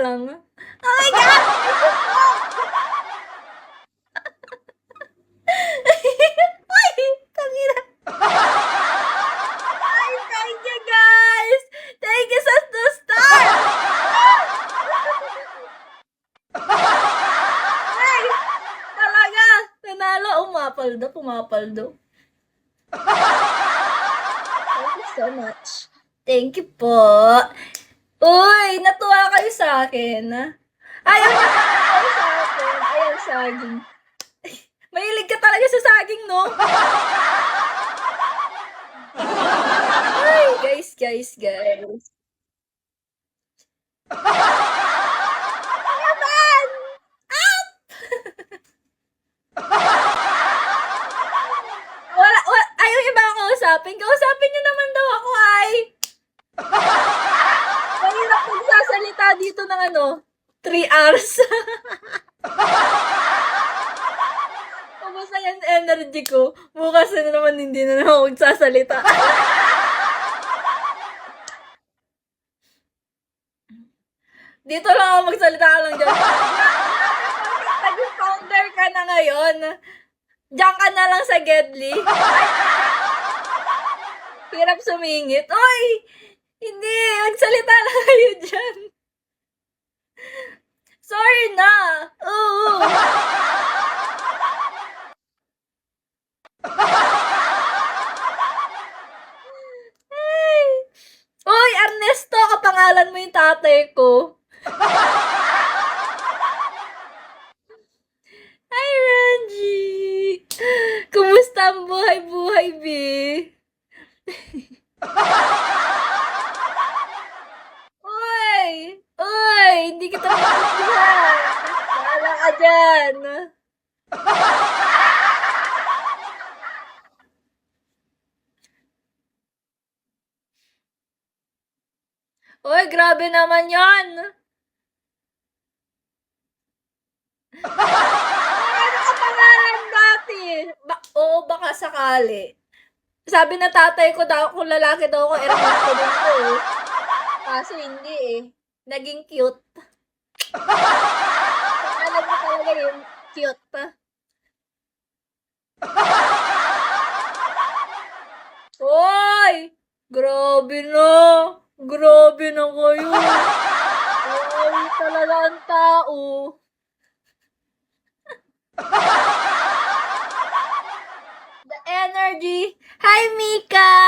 lang. Oh my God! Ay, tangina. Ay, thank you guys! Thank you sa 2 star! Ay, talaga. Nanalo. Umapaldo, pumapaldo. Thank you so much. Thank you po. Uy, natuwa kayo sa akin. Ayaw niya pala kayo sa akin. Ayaw saging. Mahilig ka talaga sa saging, no? Ay, guys. Laban! Up! Ayaw niya ba ako kausapin? Kausapin niyo naman daw ako, ay. Mahirap magsasalita dito ng 3 hours. Ubus na yung energy ko. Bukas na naman hindi na ako magsasalita. Dito lang ako magsalita lang dyan. Naging founder ka na ngayon. Diyan ka na lang sa Gedli. Hirap sumingit. Oy! Hindi, magsalita lang kayo dyan. Sorry na. Oo. Ay. Oy, Ernesto, kapangalan mo yung tatay ko. Hi, Ranji. Kumusta ang buhay-buhay, B? Uy, hindi kita maintindihan. Wala ka dyan. Uy, grabe naman yan. Ano ka pangalan dati? Oo, baka sakali. Sabi na tatay ko daw, kung lalaki daw ako, Ernesto din ko eh. Kaso hindi eh. Naging cute. Alam mo talaga yung cute. Hoy! Grabe na. Grabe na kayo. Grabe talaga ang tao. The energy. Hi, Mika!